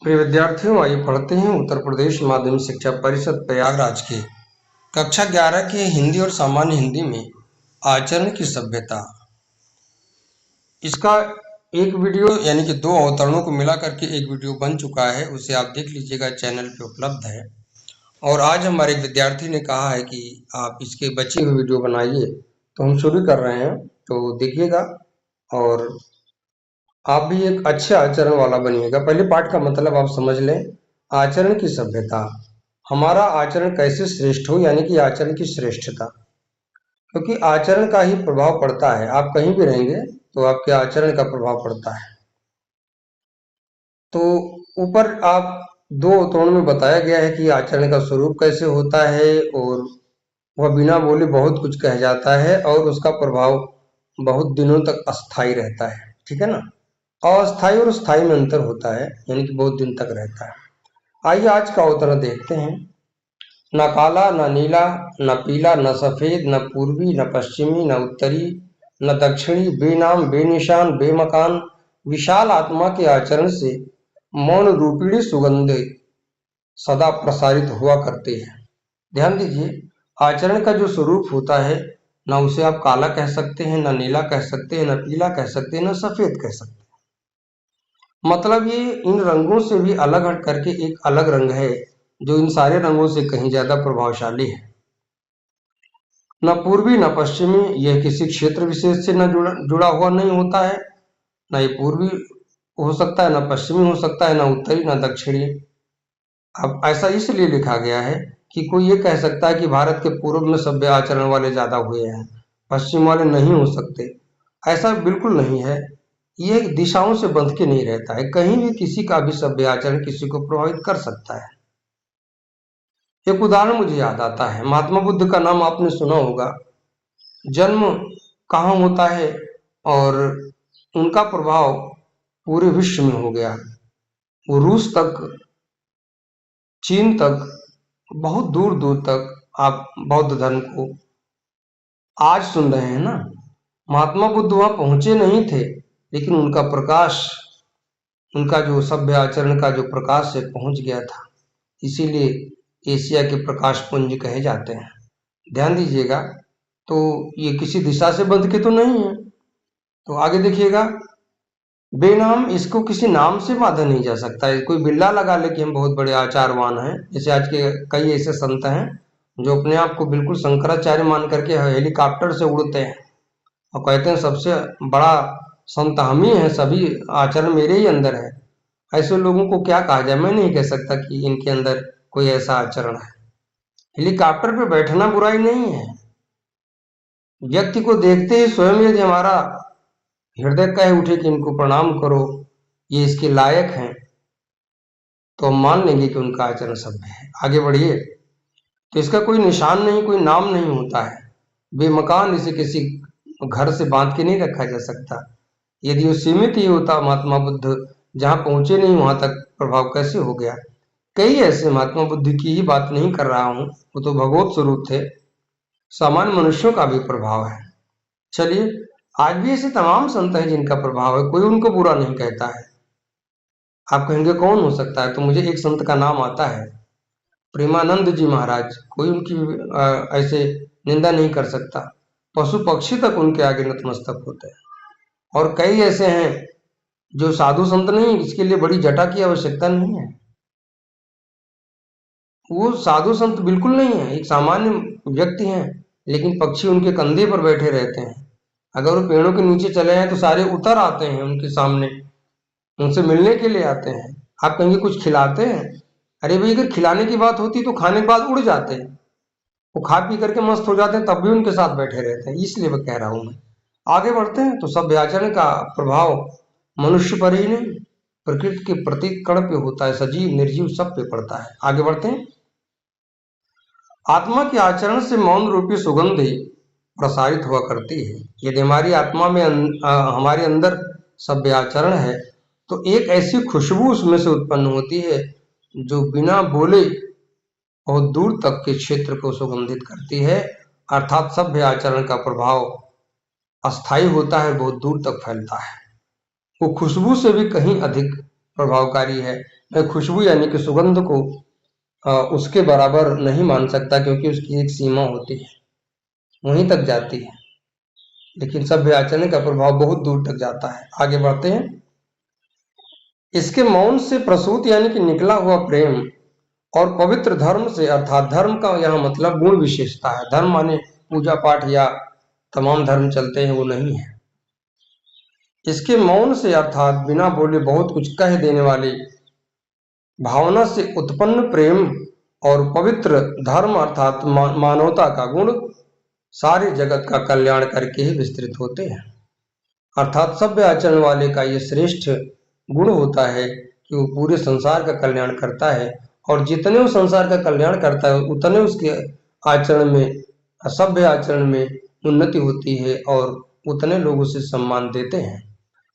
प्रिय विद्यार्थियों, आइए पढ़ते हैं उत्तर प्रदेश माध्यमिक शिक्षा परिषद प्रयागराज के कक्षा 11 के हिंदी और सामान्य हिंदी में आचरण की सभ्यता। इसका एक वीडियो यानी कि 2 अवतरणों को मिला करके एक वीडियो बन चुका है, उसे आप देख लीजिएगा, चैनल पे उपलब्ध है। और आज हमारे एक विद्यार्थी ने कहा है कि आप इसके बचे हुए वीडियो बनाइए, तो हम शुरू कर रहे हैं, तो देखिएगा और आप भी एक अच्छे आचरण वाला बनिएगा। पहले पाठ का मतलब आप समझ लें। आचरण की सभ्यता, हमारा आचरण कैसे श्रेष्ठ हो, यानी कि आचरण की श्रेष्ठता, क्योंकि आचरण का ही प्रभाव पड़ता है। आप कहीं भी रहेंगे तो आपके आचरण का प्रभाव पड़ता है। तो ऊपर आप 2 अवतरणों में बताया गया है कि आचरण का स्वरूप कैसे होता है, और वह बिना बोले बहुत कुछ कह जाता है और उसका प्रभाव बहुत दिनों तक अस्थायी रहता है। ठीक है ना। अस्थायी और स्थायी में अंतर होता है, यानी कि बहुत दिन तक रहता है। आइए आज का अवतरण देखते हैं। न काला न नीला न पीला न सफेद न पूर्वी न पश्चिमी न उत्तरी न दक्षिणी, बेनाम बेनिशान बेमकान, विशाल आत्मा के आचरण से मौन रूपिणी सुगंध सदा प्रसारित हुआ करते हैं। ध्यान दीजिए, आचरण का जो स्वरूप होता है, न उसे आप काला कह सकते हैं, न नीला कह सकते हैं, न पीला कह सकते हैं, न सफेद कह सकते हैं। मतलब ये इन रंगों से भी अलग हट करके एक अलग रंग है जो इन सारे रंगों से कहीं ज्यादा प्रभावशाली है। न पूर्वी न पश्चिमी, यह किसी क्षेत्र विशेष से न जुड़ा हुआ नहीं होता है। न ये पूर्वी हो सकता है, न पश्चिमी हो सकता है, न उत्तरी न दक्षिणी। अब ऐसा इसलिए लिखा गया है कि कोई ये कह सकता है कि भारत के पूर्व में सभ्य आचरण वाले ज्यादा हुए हैं, पश्चिम वाले नहीं हो सकते। ऐसा बिल्कुल नहीं है। ये दिशाओं से बंध के नहीं रहता है, कहीं भी किसी का भी सभ्य आचरण किसी को प्रभावित कर सकता है। एक उदाहरण मुझे याद आता है, महात्मा बुद्ध का नाम आपने सुना होगा। जन्म कहाँ होता है और उनका प्रभाव पूरे विश्व में हो गया। वो रूस तक, चीन तक, बहुत दूर दूर तक आप बौद्ध धर्म को आज सुन रहे हैं ना। महात्मा बुद्ध वहां पहुंचे नहीं थे, लेकिन उनका प्रकाश, उनका जो सभ्य आचरण का जो प्रकाश है, पहुंच गया था। इसीलिए एशिया के प्रकाश पुंज कहे जाते हैं। ध्यान दीजिएगा, तो ये किसी दिशा से बंध के तो नहीं है। तो आगे देखिएगा, बेनाम, इसको किसी नाम से बांधा नहीं जा सकता है। कोई बिल्ला लगा ले कि हम बहुत बड़े आचारवान हैं। जैसे आज के कई ऐसे संत हैं जो अपने आप को बिल्कुल शंकराचार्य मान करके हेलीकॉप्टर से उड़ते हैं और कहते हैं सबसे बड़ा संत हम ही हैं, सभी आचरण मेरे ही अंदर है। ऐसे लोगों को क्या कहा जाए? मैं नहीं कह सकता कि इनके अंदर कोई ऐसा आचरण है। हेलीकॉप्टर पे बैठना बुराई नहीं है। व्यक्ति को देखते ही स्वयं यदि हमारा हृदय कह उठे कि इनको प्रणाम करो, ये इसके लायक हैं, तो हम मान लेंगे कि उनका आचरण सभ्य है। आगे बढ़िए। तो इसका कोई निशान नहीं, कोई नाम नहीं होता है। बेमकान, इसे किसी घर से बांध के नहीं रखा जा सकता। यदि वो सीमित ही होता, महात्मा बुद्ध जहां पहुंचे नहीं वहां तक प्रभाव कैसे हो गया। कई ऐसे, महात्मा बुद्ध की ही बात नहीं कर रहा हूं, वो तो भगवत स्वरूप थे, सामान्य मनुष्यों का भी प्रभाव है। चलिए, आज भी ऐसे तमाम संत हैं जिनका प्रभाव है, कोई उनको बुरा नहीं कहता है। आप कहेंगे कौन हो सकता है, तो मुझे एक संत का नाम आता है, प्रेमानंद जी महाराज। कोई उनकी ऐसे निंदा नहीं कर सकता। पशु पक्षी तक उनके आगे नतमस्तक होते हैं। और कई ऐसे हैं जो साधु संत नहीं, इसके लिए बड़ी जटा की आवश्यकता नहीं है। वो साधु संत बिल्कुल नहीं है, एक सामान्य व्यक्ति हैं, लेकिन पक्षी उनके कंधे पर बैठे रहते हैं। अगर वो पेड़ों के नीचे चले हैं तो सारे उतर आते हैं उनके सामने, उनसे मिलने के लिए आते हैं। आप कहेंगे कुछ खिलाते हैं? अरे भाई, अगर खिलाने की बात होती तो खाने के बाद उड़ जाते हैं। वो खा पी करके मस्त हो जाते हैं, तब भी उनके साथ बैठे रहते हैं। इसलिए मैं कह रहा हूं। मैं आगे बढ़ते हैं। तो सभ्य आचरण का प्रभाव मनुष्य पर ही नहीं, प्रकृति के प्रत्येक कण पे होता है, सजीव निर्जीव सब पे पड़ता है। आगे बढ़ते हैं। आत्मा के आचरण से मौन रूपी सुगंध प्रसारित हुआ करती है। यदि हमारी आत्मा में हमारे अंदर सभ्य आचरण है, तो एक ऐसी खुशबू उसमें से उत्पन्न होती है जो बिना बोले बहुत दूर तक के क्षेत्र को सुगंधित करती है। अर्थात सभ्य आचरण का प्रभाव अस्थायी होता है, बहुत दूर तक फैलता है। वो खुशबू से भी कहीं अधिक प्रभावकारी है, मैं खुशबू यानी कि सुगंध को उसके बराबर नहीं मान सकता, क्योंकि उसकी एक सीमा होती है, वहीं तक जाती है। लेकिन सभ्य आचरण का प्रभाव बहुत दूर तक जाता है। आगे बढ़ते हैं। इसके मौन से प्रसूत यानी कि निकला हुआ प्रेम और पवित्र धर्म से, अर्थात धर्म का यहाँ मतलब गुण विशेषता है। धर्म माने पूजा पाठ या तमाम धर्म चलते हैं, वो नहीं है। इसके मौन से अर्थात बिना बोले बहुत कुछ कह देने वाली भावना से उत्पन्न प्रेम और पवित्र धर्म अर्थात मानवता का गुण सारे जगत का कल्याण करके ही विस्तृत होते हैं। अर्थात सभ्य आचरण वाले का ये श्रेष्ठ गुण होता है कि वो पूरे संसार का कल्याण करता है, और जितने वो संसार का कल्याण करता है उतने उसके आचरण में, सभ्य आचरण में उन्नति होती है और उतने लोग उसे सम्मान देते हैं।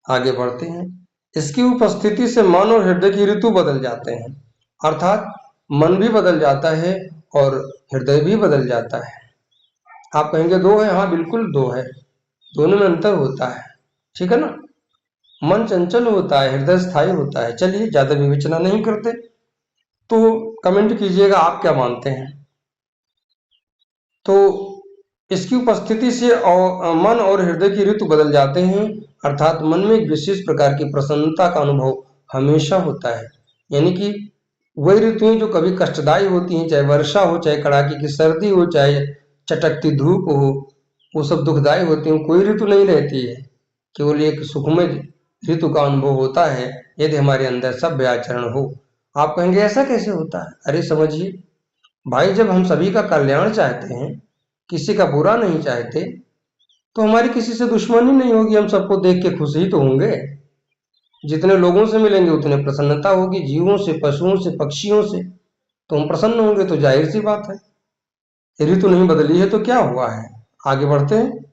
आगे बढ़ते हैं। इसकी उपस्थिति से मन और हृदय की ऋतु बदल जाते हैं, अर्थात मन भी बदल जाता है और हृदय भी बदल जाता है। आप कहेंगे दो है, हाँ बिल्कुल दो है, दोनों में अंतर होता है, ठीक है ना। मन चंचल होता है, हृदय स्थायी होता है। चलिए ज्यादा विवेचना नहीं करते, तो कमेंट कीजिएगा आप क्या मानते हैं। तो इसकी उपस्थिति से मन और हृदय की ऋतु बदल जाते हैं, अर्थात मन में एक विशेष प्रकार की प्रसन्नता का अनुभव हमेशा होता है। यानी कि वही ऋतुएं जो कभी कष्टदायी होती हैं, चाहे वर्षा हो, चाहे कड़ाके की सर्दी हो, चाहे चटकती धूप हो, वो सब दुखदायी होती हैं। कोई ऋतु नहीं रहती है, केवल एक सुखमय ऋतु का अनुभव होता है यदि हमारे अंदर सभ्य आचरण हो। आप कहेंगे ऐसा कैसे होता है? अरे समझिए भाई, जब हम सभी का कल्याण चाहते हैं, किसी का बुरा नहीं चाहते, तो हमारी किसी से दुश्मनी नहीं होगी, हम सबको देख के खुश ही तो होंगे। जितने लोगों से मिलेंगे उतने प्रसन्नता होगी, जीवों से, पशुओं से, पक्षियों से, तो हम प्रसन्न होंगे, तो जाहिर सी बात है। ऋतु नहीं बदली है तो क्या हुआ है। आगे बढ़ते हैं।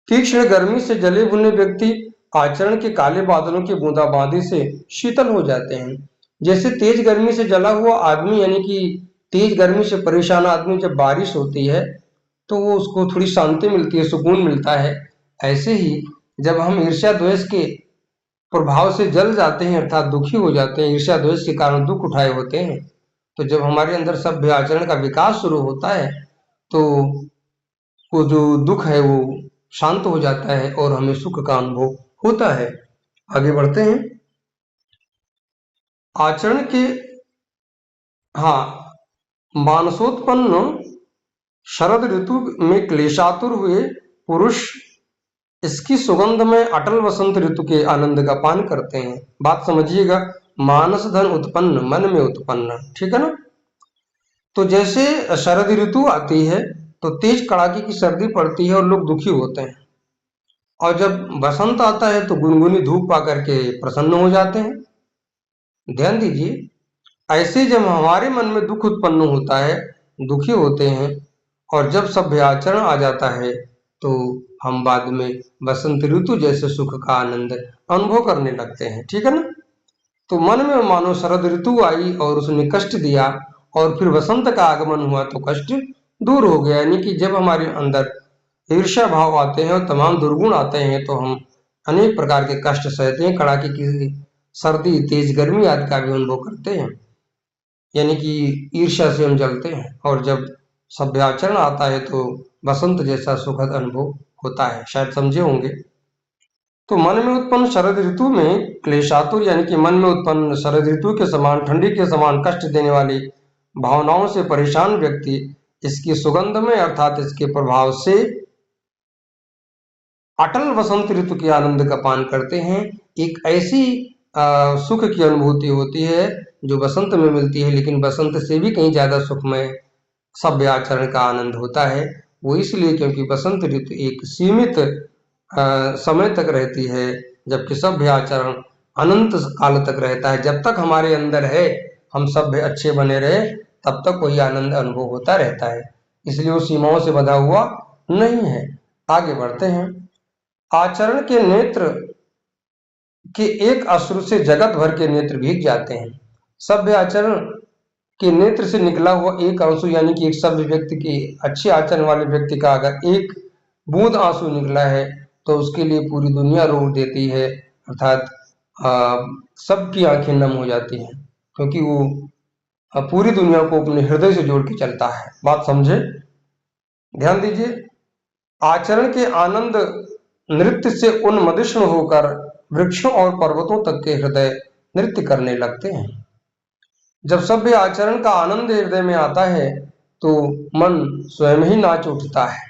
तीक्ष्ण गर्मी से जले भुने व्यक्ति आचरण के काले बादलों की बूंदाबांदी से शीतल हो जाते हैं। जैसे तेज गर्मी से जला हुआ आदमी, यानी कि तेज गर्मी से परेशान आदमी, जब बारिश होती है तो वो उसको थोड़ी शांति मिलती है, सुकून मिलता है। ऐसे ही जब हम ईर्ष्या द्वेष के प्रभाव से जल जाते हैं, अर्थात दुखी हो जाते हैं, ईर्ष्या द्वेष के कारण दुख उठाए होते हैं, तो जब हमारे अंदर सभ्य आचरण का विकास शुरू होता है तो वो जो दुख है वो शांत हो जाता है और हमें सुख का अनुभव होता है। आगे बढ़ते हैं। आचरण के, हाँ, मानसोत्पन्न शरद ऋतु में क्लेशातुर हुए पुरुष इसकी सुगंध में अटल वसंत ऋतु के आनंद का पान करते हैं। बात समझिएगा, मानस धन उत्पन्न, मन में उत्पन्न, ठीक है ना। तो जैसे शरद ऋतु आती है तो तेज कड़ाके की सर्दी पड़ती है और लोग दुखी होते हैं, और जब बसंत आता है तो गुनगुनी धूप पा करके प्रसन्न हो जाते हैं। ध्यान दीजिए, ऐसे जब हमारे मन में दुख उत्पन्न होता है, दुखी होते हैं, और जब सभ्य आचरण आ जाता है तो हम बाद में बसंत ऋतु जैसे सुख का आनंद अनुभव करने लगते हैं, ठीक है ना। तो मन में मानो शरद ऋतु आई और उसने कष्ट दिया, और फिर वसंत का आगमन हुआ तो कष्ट दूर हो गया। यानी कि जब हमारे अंदर ईर्ष्या भाव आते हैं और तमाम दुर्गुण आते हैं तो हम अनेक प्रकार के कष्ट सहते हैं, कड़ाके की सर्दी, तेज गर्मी आदि का भी अनुभव करते हैं, यानी कि ईर्ष्या से हम जलते हैं। और जब सभ्याचरण आता है तो बसंत जैसा सुखद अनुभव होता है, शायद समझे होंगे। तो मन में उत्पन्न शरद ऋतु में क्लेशातुर, यानी कि मन में उत्पन्न शरद ऋतु के समान, ठंडी के समान कष्ट देने वाली भावनाओं से परेशान व्यक्ति इसकी सुगंध में, अर्थात इसके प्रभाव से अटल वसंत ऋतु के आनंद का पान करते हैं। एक ऐसी सुख की अनुभूति होती है जो बसंत में मिलती है, लेकिन बसंत से भी कहीं ज्यादा सुखमय सभ्य आचरण का आनंद होता है। वो इसलिए क्योंकि बसंत ऋतु एक सीमित समय तक रहती है, जबकि सभ्य आचरण अनंत काल तक रहता है। जब तक हमारे अंदर है, हम सभ्य अच्छे बने रहे, तब तक वही आनंद अनुभव होता रहता है, इसलिए वो सीमाओं से बंधा हुआ नहीं है। आगे बढ़ते हैं। आचरण के नेत्र के एक अश्रु से जगत भर के नेत्र भीग जाते हैं। सभ्य आचरण के नेत्र से निकला हुआ एक आंसू, यानी कि एक सभ्य व्यक्ति की, अच्छे आचरण वाले व्यक्ति का अगर एक बूंद आंसू निकला है तो उसके लिए पूरी दुनिया रो देती है, अर्थात सबकी आंखें नम हो जाती हैं, क्योंकि वो पूरी दुनिया को अपने हृदय से जोड़ के चलता है। बात समझे? ध्यान दीजिए। आचरण के आनंद नृत्य से उन्मदिष्ण होकर वृक्षों और पर्वतों तक के हृदय नृत्य करने लगते हैं। जब सभ्य आचरण का आनंद हृदय में आता है तो मन स्वयं ही नाच उठता है,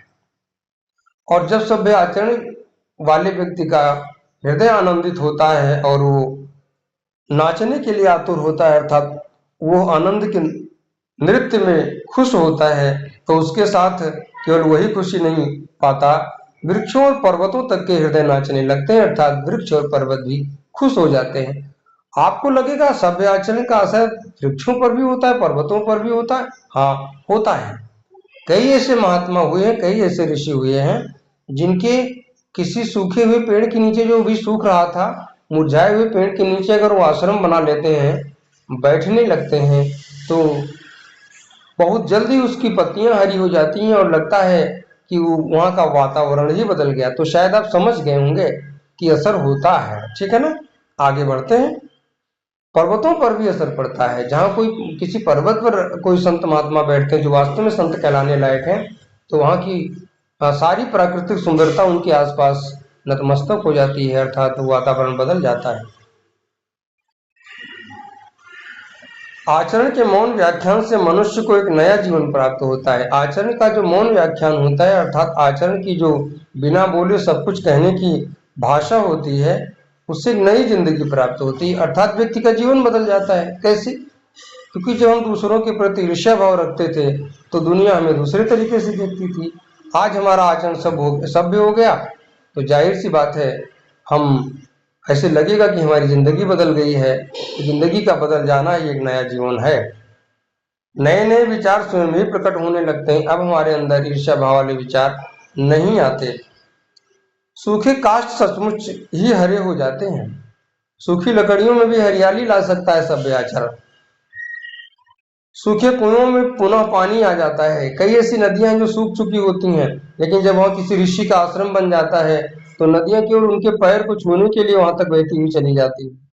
और जब सभ्य आचरण वाले व्यक्ति का हृदय आनंदित होता है और वो नाचने के लिए आतुर होता है, अर्थात वो आनंद के नृत्य में खुश होता है, तो उसके साथ केवल वही खुशी नहीं पाता, वृक्षों और पर्वतों तक के हृदय नाचने लगते हैं, अर्थात वृक्ष और पर्वत भी खुश हो जाते हैं। आपको लगेगा सभ्य आचरण का असर वृक्षों पर भी होता है, पर्वतों पर भी होता है। हाँ, होता है। कई ऐसे महात्मा हुए हैं, कई ऐसे ऋषि हुए हैं जिनके किसी सूखे हुए पेड़ के नीचे, जो भी सूख रहा था, मुरझाए हुए पेड़ के नीचे अगर वो आश्रम बना लेते हैं, बैठने लगते हैं, तो बहुत जल्दी उसकी पत्तियां हरी हो जाती हैं और लगता है कि वो वहाँ का वातावरण ही बदल गया। तो शायद आप समझ गए होंगे कि असर होता है। ठीक है ना? आगे बढ़ते हैं। पर्वतों पर भी असर पड़ता है। जहाँ कोई किसी पर्वत पर कोई संत महात्मा बैठते हैं जो वास्तव में संत कहलाने लायक हैं, तो वहाँ की सारी प्राकृतिक सुंदरता उनके आसपास नतमस्तक हो जाती है, अर्थात वातावरण बदल जाता है। आचरण के मौन व्याख्यान से मनुष्य को एक नया जीवन प्राप्त होता है। आचरण का जो मौन व्याख्यान होता है, अर्थात आचरण की जो बिना बोले सब कुछ कहने की भाषा होती है, उससे एक नई जिंदगी प्राप्त होती है, अर्थात व्यक्ति का जीवन बदल जाता है। कैसे? क्योंकि जब हम दूसरों के प्रति ईर्ष्या भाव रखते थे तो दुनिया हमें दूसरे तरीके से देखती थी। आज हमारा आचरण सभ्य हो गया, तो जाहिर सी बात है, हम ऐसे लगेगा कि हमारी जिंदगी बदल गई है। जिंदगी का बदल जाना ही एक नया जीवन है। नए नए विचार स्वयं ही प्रकट होने लगते हैं। अब हमारे अंदर ईर्ष्या भाव वाले विचार नहीं आते। सूखे काष्ठ सचमुच ही हरे हो जाते हैं। सूखी लकड़ियों में भी हरियाली ला सकता है सभ्य आचरण। सूखे कुओं में पुनः पानी आ जाता है। कई ऐसी नदियां जो सूख चुकी होती हैं, लेकिन जब वहां किसी ऋषि का आश्रम बन जाता है तो नदियां केवल उनके पैर को छूने के लिए वहां तक बहती हुई चली जाती हैं,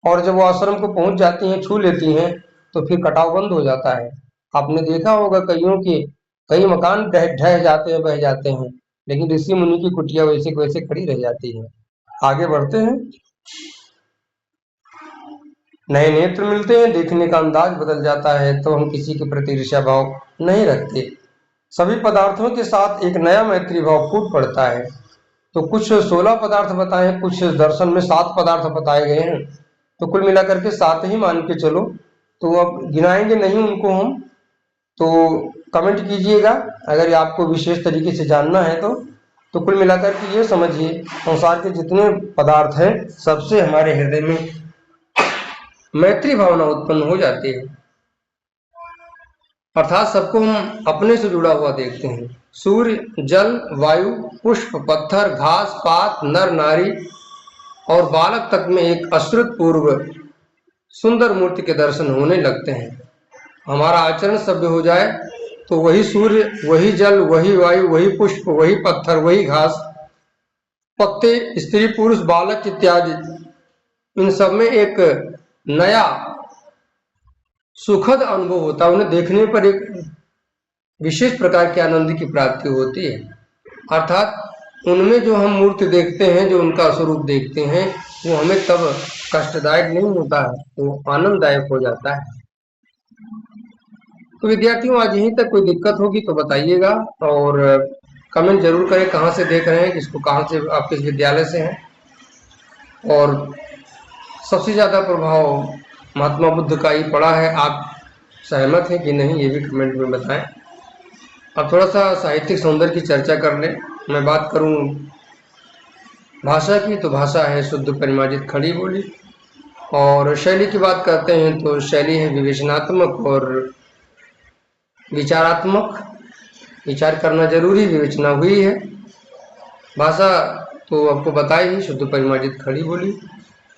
और जब वो आश्रम को पहुंच जाती हैं, छू लेती हैं, तो फिर कटाव बंद हो जाता है। आपने देखा होगा कईयों के कई मकान ढह ढह जाते हैं, बह जाते हैं, लेकिन ऋषि मुनि की कुटिया वैसे की वैसे खड़ी रह जाती है। आगे बढ़ते हैं। नए नेत्र मिलते हैं, देखने का अंदाज बदल जाता है, तो हम किसी के प्रति ईर्ष्या भाव नहीं रखते। सभी पदार्थों के साथ एक नया मैत्री भाव फूट पड़ता है। तो कुछ 16 पदार्थ बताए, कुछ दर्शन में 7 पदार्थ बताए गए हैं, तो कुल मिलाकर के 7 ही मान के चलो। तो अब गिनाएंगे नहीं उनको हम, तो कमेंट कीजिएगा अगर आपको विशेष तरीके से जानना है तो कुल मिलाकर के ये समझिए, संसार के जितने पदार्थ हैं सबसे हमारे हृदय में मैत्री भावना उत्पन्न हो जाती है, अर्थात सबको हम अपने से जुड़ा हुआ देखते हैं। सूर्य, जल, वायु, पुष्प, पत्थर, घास, पात, नर नारी और बालक तक में एक अश्रुतपूर्व सुंदर मूर्ति के दर्शन होने लगते हैं। हमारा आचरण सभ्य हो जाए तो वही सूर्य, वही जल, वही वायु, वही पुष्प, वही पत्थर, वही घास, पत्ते, स्त्री पुरुष, बालक इत्यादि, इन सब में एक नया सुखद अनुभव होता है। उन्हें देखने पर एक विशेष प्रकार के आनंद की प्राप्ति होती है, अर्थात उनमें जो हम मूर्ति देखते हैं, जो उनका स्वरूप देखते हैं, वो हमें तब कष्टदायक नहीं होता है, वो आनंददायक हो जाता है। तो विद्यार्थियों, आज यहीं तक। कोई दिक्कत होगी तो बताइएगा, और कमेंट जरूर करें कहाँ से देख रहे हैं, किसको कहाँ से, आप किस विद्यालय से हैं, और सबसे ज़्यादा प्रभाव महात्मा बुद्ध का ही पड़ा है। आप सहमत हैं कि नहीं, ये भी कमेंट में बताएं। अब थोड़ा सा साहित्यिक सौंदर्य की चर्चा कर लें। मैं बात करूं भाषा की, तो भाषा है शुद्ध परिमार्जित खड़ी बोली, और शैली की बात करते हैं तो शैली है विवेचनात्मक और विचारात्मक। विचार करना जरूरी, विवेचना हुई है। भाषा तो आपको बताई ही, शुद्ध परिमार्जित खड़ी बोली।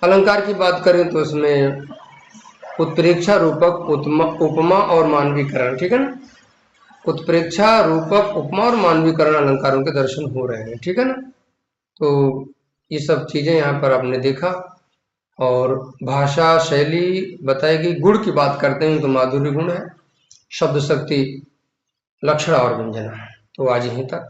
अलंकार की बात करें तो उसमें उत्प्रेक्षा, रूपक, उपमा और मानवीकरण, ठीक है ना। उत्प्रेक्षा, रूपक, उपमा और मानवीकरण अलंकारों के दर्शन हो रहे हैं, ठीक है ना। तो ये सब चीजें यहाँ पर आपने देखा, और भाषा शैली बताएगी। गुण की बात करते हैं तो माधुर्य गुण है, शब्द शक्ति, लक्षण और व्यंजना। तो आज यहीं तक।